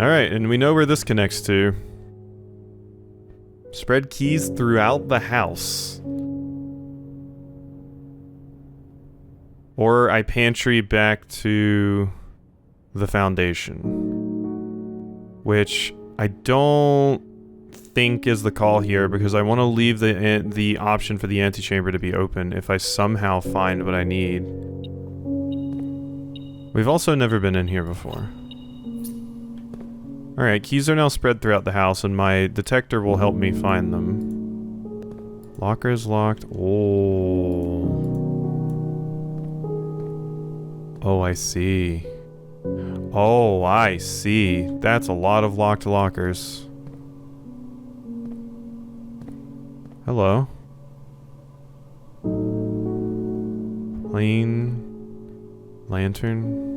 Alright, and we know where this connects to. Spread keys throughout the house. Or I pantry back to the foundation. Which I don't think is the call here because I want to leave the option for the antechamber to be open if I somehow find what I need. We've also never been in here before. Alright, keys are now spread throughout the house and my detector will help me find them. Locker is locked. Oh. Oh, I see. Oh, I see. That's a lot of locked lockers. Hello. Plain lantern.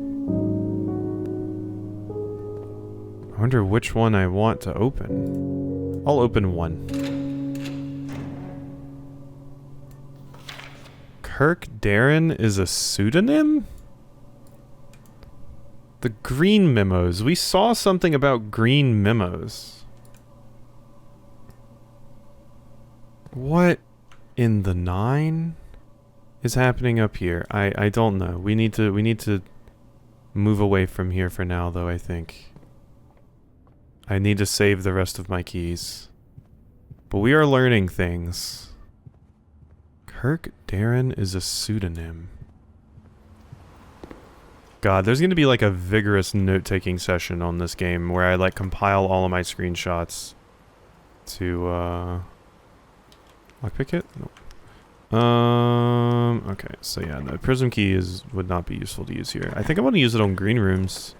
I wonder which one I want to open. I'll open one. Kirk Darren is a pseudonym? The green memos. We saw something about green memos. What in the 9 is happening up here? I don't know. We need to move away from here for now though, I think. I need to save the rest of my keys. But we are learning things. Kirk Darren is a pseudonym. God, there's gonna be like a vigorous note-taking session on this game where I like compile all of my screenshots to lockpick it? Nope. Okay, so yeah, no, prism key would not be useful to use here. I think I want to use it on green rooms.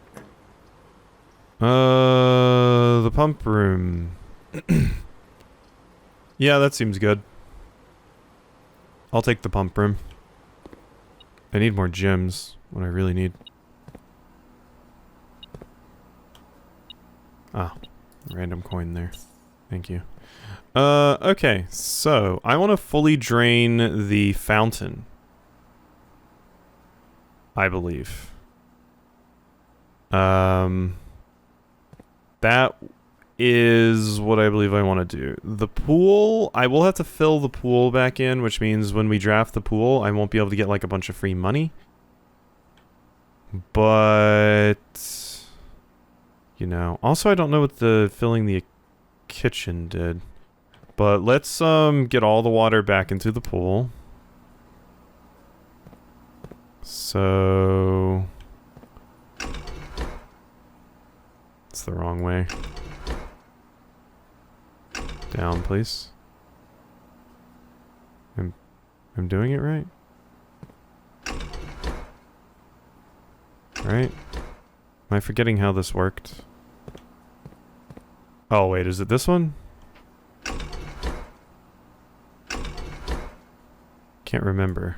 The pump room. Yeah, that seems good. I'll take the pump room. I need more gems, what I really need. Ah, random coin there. Thank you. Okay, so I want to fully drain the fountain. I believe. That is what I believe I want to do. The pool, I will have to fill the pool back in, which means when we draft the pool, I won't be able to get like a bunch of free money. But, you know, also I don't know what the filling the kitchen did. But let's get all the water back into the pool. So it's the wrong way. Down, please. I'm doing it right? Right? Am I forgetting how this worked? Oh wait, is it this one? Can't remember.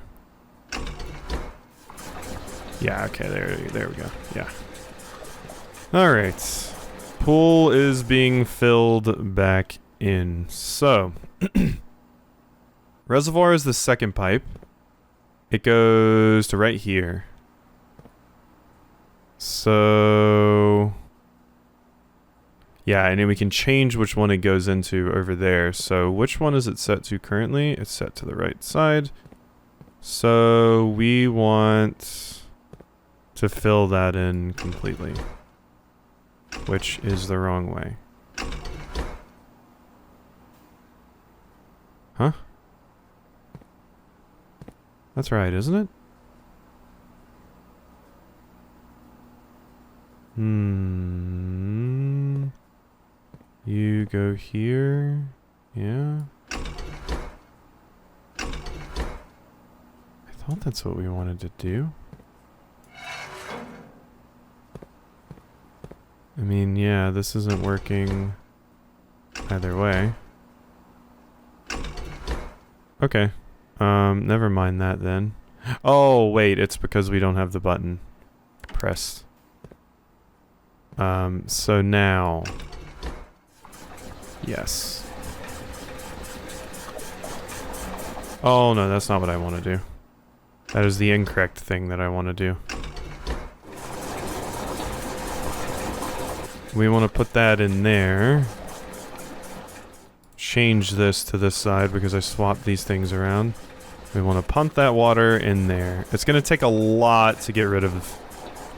Yeah, okay, there we go. Yeah. Alright. Pool is being filled back in. So, reservoir is the second pipe. It goes to right here. So, yeah, and then we can change which one it goes into over there. So which one is it set to currently? It's set to the right side. So we want to fill that in completely, which is the wrong way. Huh? That's right, isn't it? You go here. Yeah. I thought that's what we wanted to do. I mean, yeah, this isn't working either way. Okay. Never mind that then. Oh, wait, it's because we don't have the button pressed. So now... Yes. Oh, no, that's not what I want to do. That is the incorrect thing that I want to do. We want to put that in there. Change this to this side because I swapped these things around. We want to pump that water in there. It's going to take a lot to get rid of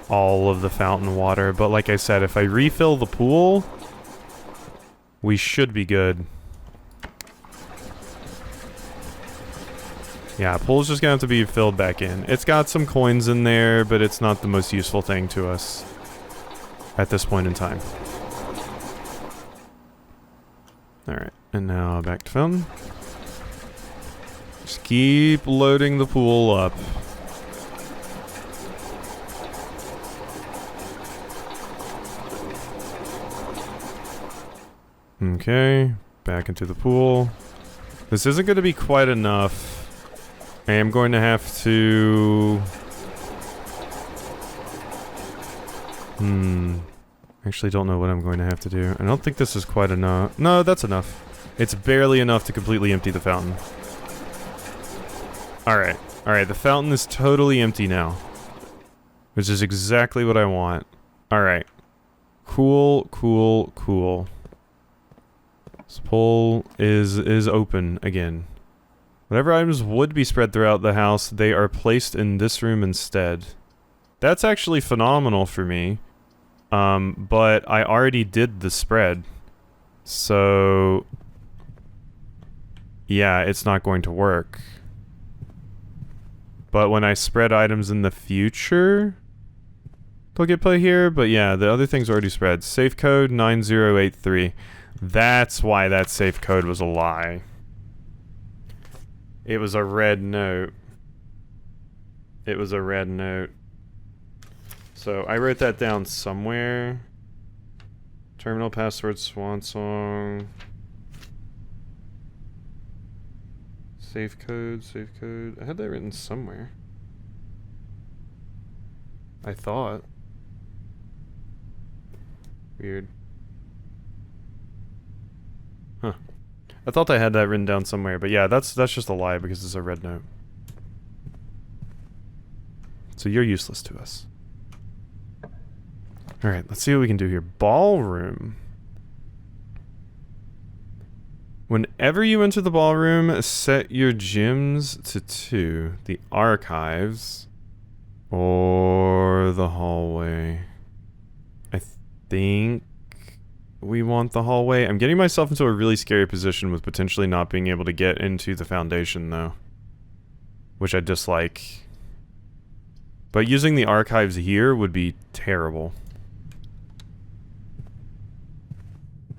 all of the fountain water, but like I said, if I refill the pool, we should be good. Yeah, pool's just gonna have to be filled back in. It's got some coins in there, but it's not the most useful thing to us at this point in time. Alright, and now back to fountain. Just keep loading the pool up. Okay, back into the pool. This isn't going to be quite enough. I am going to have to... Actually don't know what I'm going to have to do. I don't think this is quite enough. No, that's enough. It's barely enough to completely empty the fountain. Alright. Alright, the fountain is totally empty now. Which is exactly what I want. Alright. Cool, cool, cool. This pool is open again. Whatever items would be spread throughout the house, they are placed in this room instead. That's actually phenomenal for me. But I already did the spread. So... yeah, it's not going to work. But when I spread items in the future... they'll get put here, but yeah, the other things already spread. Safe code 9083. That's why that safe code was a lie. It was a red note. It was a red note. So I wrote that down somewhere. Terminal password swan song. Safe code, safe code. I had that written somewhere. I thought. Weird. Huh. I thought I had that written down somewhere, but yeah, that's just a lie because it's a red note. So you're useless to us. Alright, let's see what we can do here. Ballroom. Whenever you enter the ballroom, set your gyms to 2. The archives. Or the hallway. I think we want the hallway. I'm getting myself into a really scary position with potentially not being able to get into the foundation, though. Which I dislike. But using the archives here would be terrible.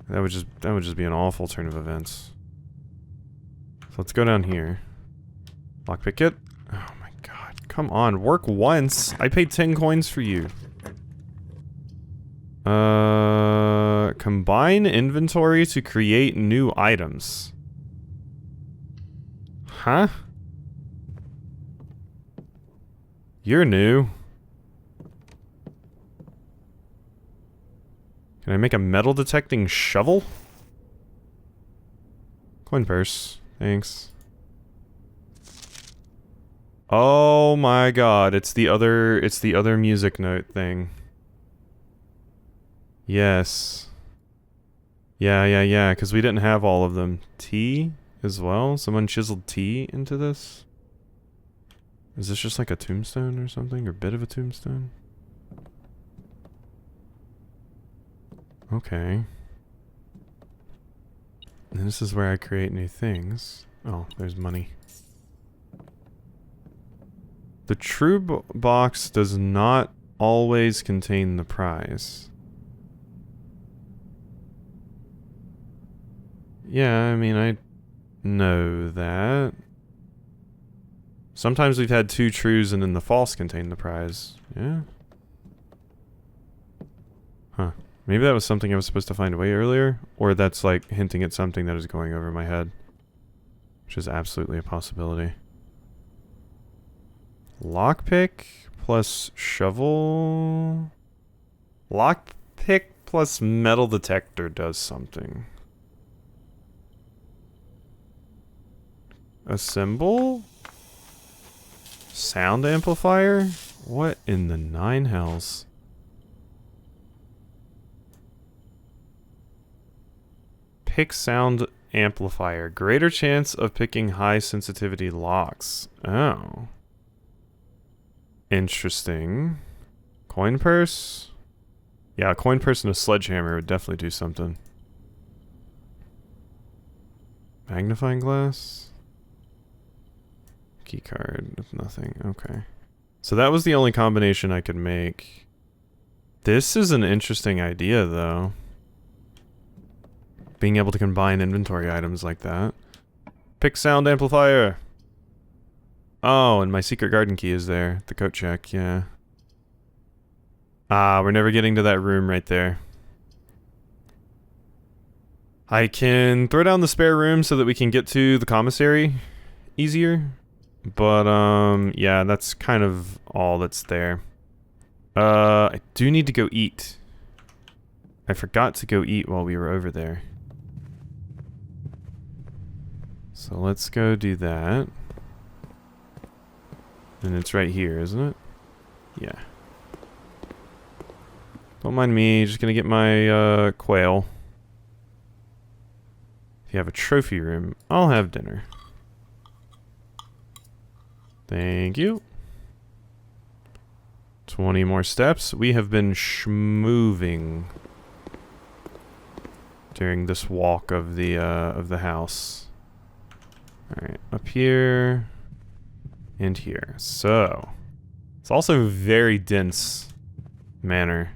That would just be an awful turn of events. So let's go down here. Lockpick it. Oh my god. Come on, work once. I paid 10 coins for you. Combine inventory to create new items. Huh? You're new. Can I make a metal detecting shovel? Coin purse. Thanks. Oh my god, it's the other music note thing. Yes. Yeah, because we didn't have all of them. T as well? Someone chiseled T into this? Is this just like a tombstone or something? Or a bit of a tombstone? Okay. And this is where I create new things. Oh, there's money. The true box does not always contain the prize. Yeah, I mean, I know that. Sometimes we've had 2 trues and then the false contain the prize. Yeah. Huh. Maybe that was something I was supposed to find way earlier, or that's like hinting at something that is going over my head. Which is absolutely a possibility. Lockpick plus shovel... Lockpick plus metal detector does something. A symbol? Sound amplifier? What in the 9 hells? Pick sound amplifier. Greater chance of picking high sensitivity locks. Oh. Interesting. Coin purse? Yeah, a coin purse and a sledgehammer would definitely do something. Magnifying glass? Key card. Nothing. Okay. So that was the only combination I could make. This is an interesting idea, though. Being able to combine inventory items like that. Pick sound amplifier! Oh, and my secret garden key is there. The coat check, yeah. Ah, we're never getting to that room right there. I can throw down the spare room so that we can get to the commissary easier. But, yeah, that's kind of all that's there. I do need to go eat. I forgot to go eat while we were over there. So let's go do that. And it's right here, isn't it? Yeah. Don't mind me, just gonna get my, quail. If you have a trophy room, I'll have dinner. Thank you. 20 more steps. We have been schmoving during this walk of the house. Alright, up here and here. So, it's also very dense manor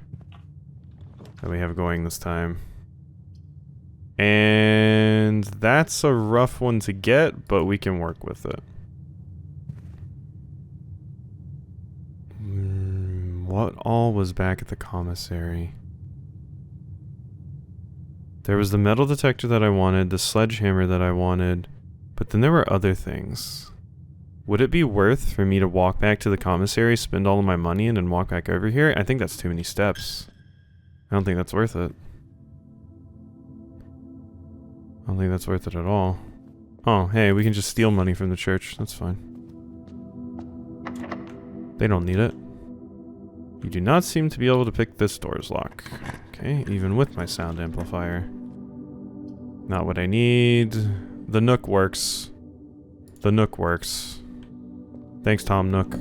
that we have going this time. And that's a rough one to get, but we can work with it. What all was back at the commissary? There was the metal detector that I wanted, the sledgehammer that I wanted, but then there were other things. Would it be worth for me to walk back to the commissary, spend all of my money, and then walk back over here? I think that's too many steps. I don't think that's worth it. I don't think that's worth it at all. Oh, hey, we can just steal money from the church. That's fine. They don't need it. You do not seem to be able to pick this door's lock. Okay, even with my sound amplifier. Not what I need. The Nook works. The Nook works. Thanks, Tom Nook.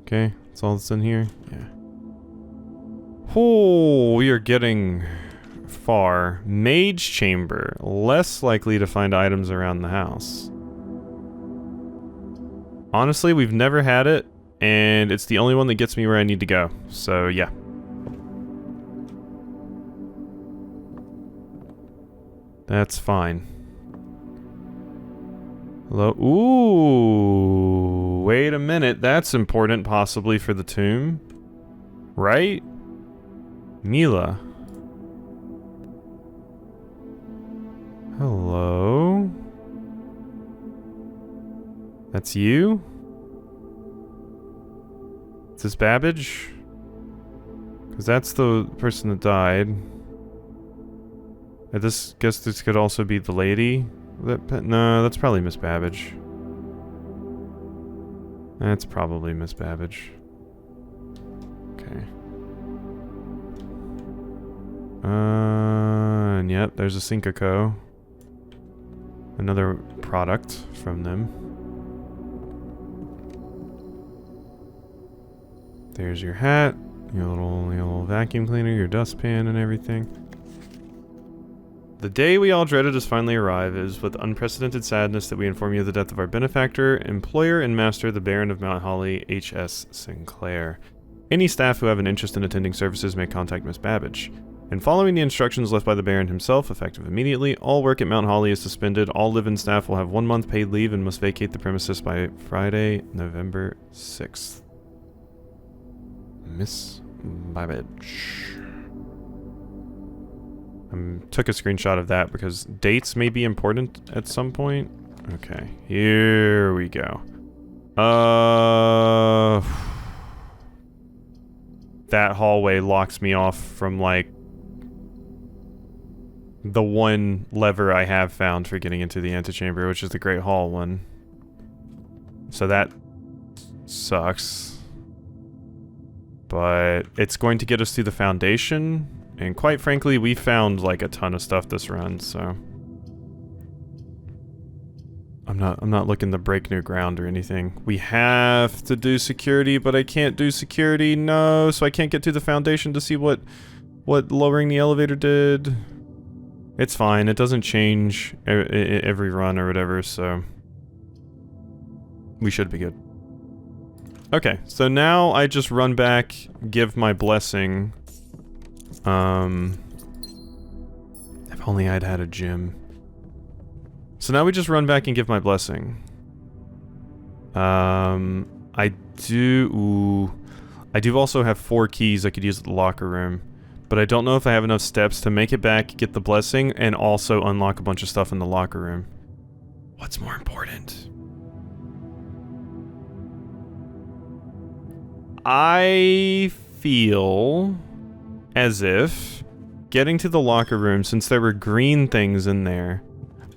Okay, that's all that's in here? Yeah. Oh, we are getting far. Mage chamber. Less likely to find items around the house. Honestly, we've never had it, and it's the only one that gets me where I need to go. So, yeah. That's fine. Hello? Ooh, wait a minute. That's important, possibly, for the tomb. Right? Mila. Hello? That's you? Is this Babbage? Because that's the person that died. I guess this could also be the lady. No, that's probably Miss Babbage. That's probably Miss Babbage. Okay. And yep, there's a Syncoco. Another product from them. There's your hat, your little vacuum cleaner, your dustpan, and everything. The day we all dreaded has finally arrived. It is with unprecedented sadness that we inform you of the death of our benefactor, employer, and master, the Baron of Mount Holly, H.S. Sinclair. Any staff who have an interest in attending services may contact Miss Babbage. In following the instructions left by the Baron himself, effective immediately, all work at Mount Holly is suspended. All live-in staff will have 1 month paid leave and must vacate the premises by Friday, November 6th. Miss Babbage. Took a screenshot of that because dates may be important at some point. Okay, here we go. That hallway locks me off from, like, the one lever I have found for getting into the antechamber, which is the Great Hall one. So that sucks. But it's going to get us through the foundation, and quite frankly, we found like a ton of stuff this run, so I'm not looking to break new ground or anything. We have to do security, but I can't do security. No, so I can't get to the foundation to see what lowering the elevator did. It's fine. It doesn't change every run or whatever, so we should be good. Okay, so now I just run back, give my blessing. If only I'd had a gym. So now we just run back and give my blessing. I do also have 4 keys I could use at the locker room. But I don't know if I have enough steps to make it back, get the blessing, and also unlock a bunch of stuff in the locker room. What's more important? I feel as if getting to the locker room, since there were green things in there,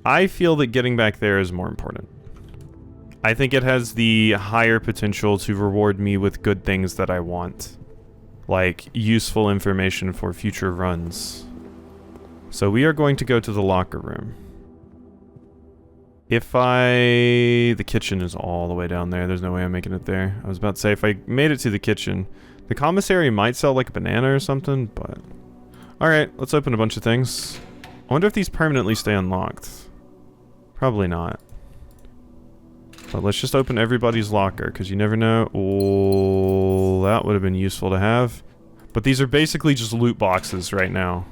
I feel that getting back there is more important. I think it has the higher potential to reward me with good things that I want. Like, useful information for future runs. So we are going to go to the locker room. The kitchen is all the way down there. There's no way I'm making it there. I was about to say, if I made it to the kitchen, the commissary might sell like a banana or something, but... Alright, let's open a bunch of things. I wonder if these permanently stay unlocked. Probably not. But let's just open everybody's locker, because you never know. Oh, that would have been useful to have. But these are basically just loot boxes right now.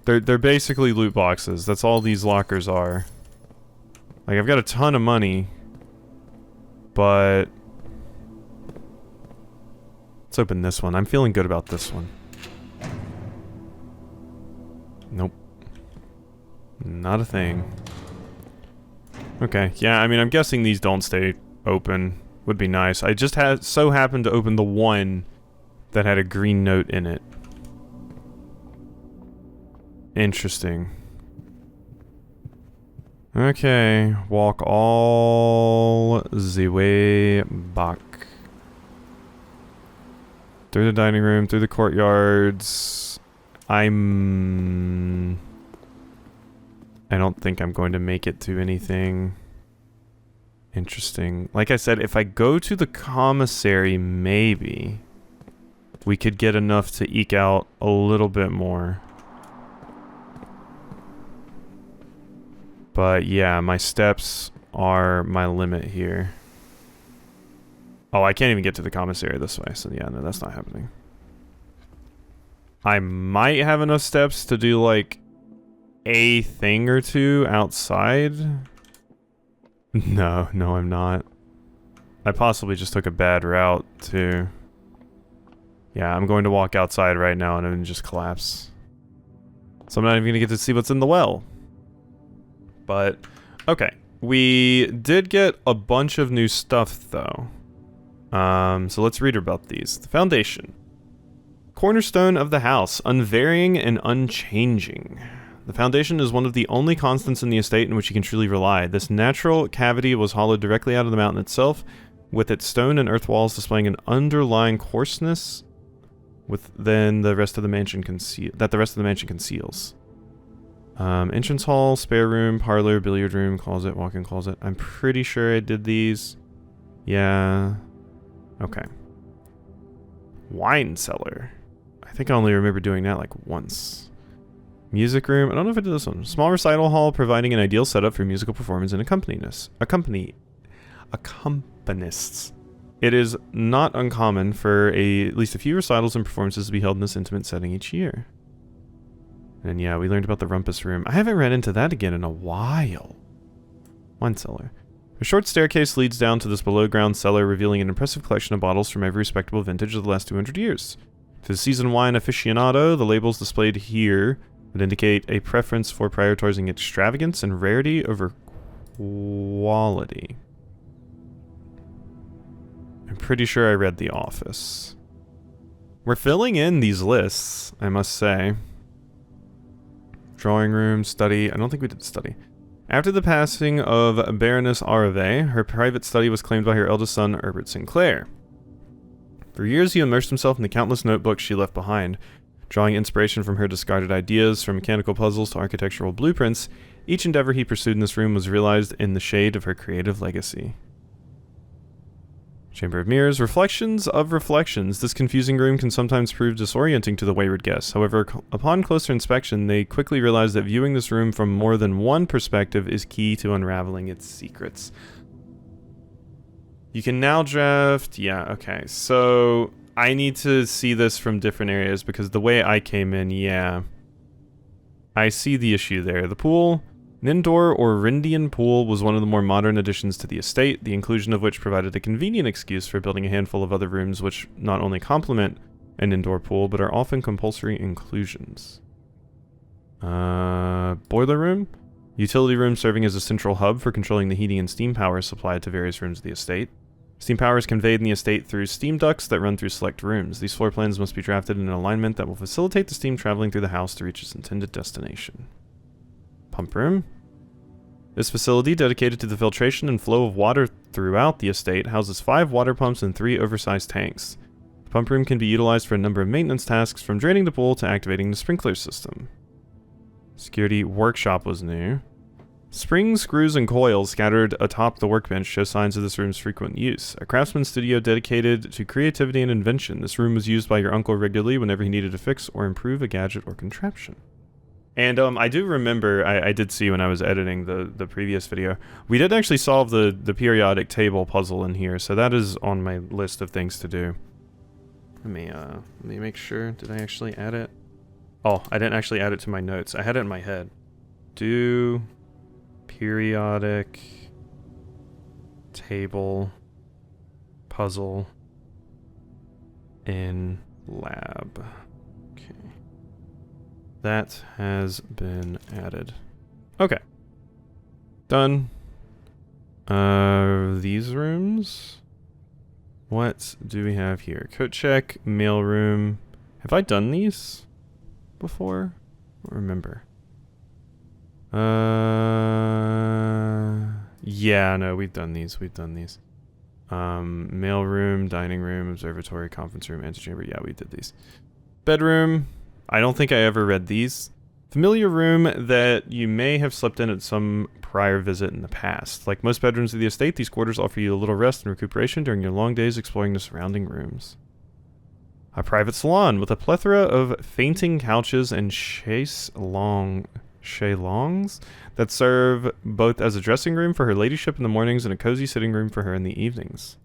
They're basically loot boxes. That's all these lockers are. Like, I've got a ton of money. But... let's open this one. I'm feeling good about this one. Nope. Not a thing. Okay, yeah, I mean, I'm guessing these don't stay open. Would be nice. I just so happened to open the one that had a green note in it. Interesting. Okay, walk all the way back. Through the dining room, through the courtyards. I don't think I'm going to make it to anything interesting. Like I said, if I go to the commissary, maybe we could get enough to eke out a little bit more. But yeah, my steps are my limit here. Oh, I can't even get to the commissary this way, so yeah, no, that's not happening. I might have enough steps to do, like, a thing or two outside. No, I'm not. I possibly just took a bad route, too. Yeah, I'm going to walk outside right now and then just collapse. So I'm not even going to get to see what's in the well. But, okay. We did get a bunch of new stuff, though. So let's read about these. The foundation. Cornerstone of the house, unvarying and unchanging. The foundation is one of the only constants in the estate in which you can truly rely. This natural cavity was hollowed directly out of the mountain itself, with its stone and earth walls displaying an underlying coarseness than the rest of the mansion conceals. Entrance hall, spare room, parlor, billiard room, closet, walk-in closet. I'm pretty sure I did these. Yeah. Okay. Wine cellar. I think I only remember doing that like once. Music room. I don't know if I did this one. Small recital hall providing an ideal setup for musical performance and accompanists. It is not uncommon for at least a few recitals and performances to be held in this intimate setting each year. And yeah, we learned about the rumpus room. I haven't ran into that again in a while. Wine cellar. A short staircase leads down to this below-ground cellar, revealing an impressive collection of bottles from every respectable vintage of the last 200 years. To the seasoned wine aficionado, the labels displayed here would indicate a preference for prioritizing extravagance and rarity over quality. I'm pretty sure I read The Office. We're filling in these lists, I must say. Drawing room, study. I don't think we did study. After the passing of Baroness Arve, her private study was claimed by her eldest son, Herbert Sinclair. For years, he immersed himself in the countless notebooks she left behind. Drawing inspiration from her discarded ideas, from mechanical puzzles to architectural blueprints, each endeavor he pursued in this room was realized in the shade of her creative legacy. Chamber of Mirrors, reflections of reflections. This confusing room can sometimes prove disorienting to the wayward guests. However, upon closer inspection, they quickly realize that viewing this room from more than one perspective is key to unraveling its secrets. You can now draft... Yeah, okay. So, I need to see this from different areas because the way I came in, yeah. I see the issue there. The pool... An indoor or Rindian pool was one of the more modern additions to the estate, the inclusion of which provided a convenient excuse for building a handful of other rooms which not only complement an indoor pool, but are often compulsory inclusions. Boiler room? Utility room serving as a central hub for controlling the heating and steam power supplied to various rooms of the estate. Steam power is conveyed in the estate through steam ducts that run through select rooms. These floor plans must be drafted in an alignment that will facilitate the steam traveling through the house to reach its intended destination. Pump room? This facility, dedicated to the filtration and flow of water throughout the estate, houses 5 water pumps and 3 oversized tanks. The pump room can be utilized for a number of maintenance tasks, from draining the pool to activating the sprinkler system. Security workshop was new. Springs, screws, and coils scattered atop the workbench show signs of this room's frequent use. A craftsman studio dedicated to creativity and invention. This room was used by your uncle regularly whenever he needed to fix or improve a gadget or contraption. And I do remember, I did see when I was editing the previous video, we did actually solve the periodic table puzzle in here, so that is on my list of things to do. Let me make sure, did I actually add it? Oh, I didn't actually add it to my notes. I had it in my head. Do periodic table puzzle in lab. That has been added. Okay. Done. These rooms? What do we have here? Coat check, mailroom. Have I done these before? I don't remember. Yeah, no, we've done these. Mailroom, dining room, observatory, conference room, antechamber. Yeah, we did these. Bedroom. I don't think I ever read these. Familiar room that you may have slept in at some prior visit in the past. Like most bedrooms of the estate, these quarters offer you a little rest and recuperation during your long days exploring the surrounding rooms. A private salon with a plethora of fainting couches and chaise-longues that serve both as a dressing room for her ladyship in the mornings and a cozy sitting room for her in the evenings.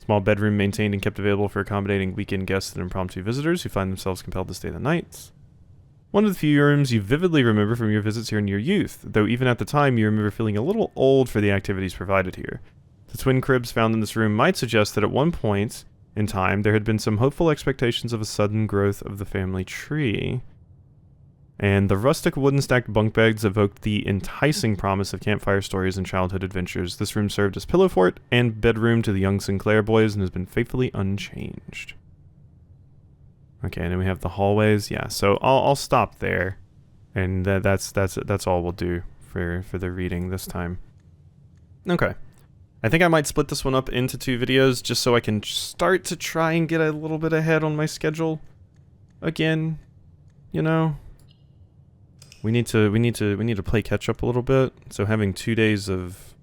Small bedroom maintained and kept available for accommodating weekend guests and impromptu visitors who find themselves compelled to stay the night. One of the few rooms you vividly remember from your visits here in your youth, though even at the time you remember feeling a little old for the activities provided here. The twin cribs found in this room might suggest that at one point in time there had been some hopeful expectations of a sudden growth of the family tree. And the rustic wooden stacked bunk beds evoked the enticing promise of campfire stories and childhood adventures. This room served as pillow fort and bedroom to the young Sinclair boys and has been faithfully unchanged. Okay, and then we have the hallways. Yeah, so I'll stop there, and that's all we'll do for the reading this time. Okay, I think I might split this one up into 2 videos just so I can start to try and get a little bit ahead on my schedule again. You know. We need to play catch up a little bit. So having 2 days of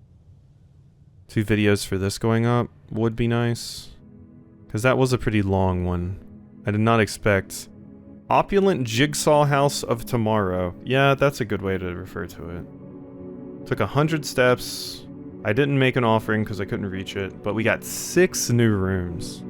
2 videos for this going up would be nice. Because that was a pretty long one. I did not expect. Opulent Jigsaw House of Tomorrow. Yeah, that's a good way to refer to it. Took 100 steps. I didn't make an offering because I couldn't reach it. But we got 6 new rooms.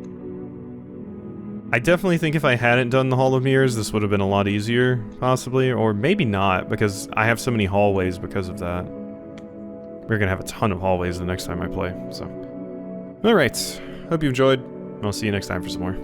I definitely think if I hadn't done the Hall of Mirrors, this would have been a lot easier, possibly. Or maybe not, because I have so many hallways because of that. We're going to have a ton of hallways the next time I play, so. Alright, hope you enjoyed, and I'll see you next time for some more.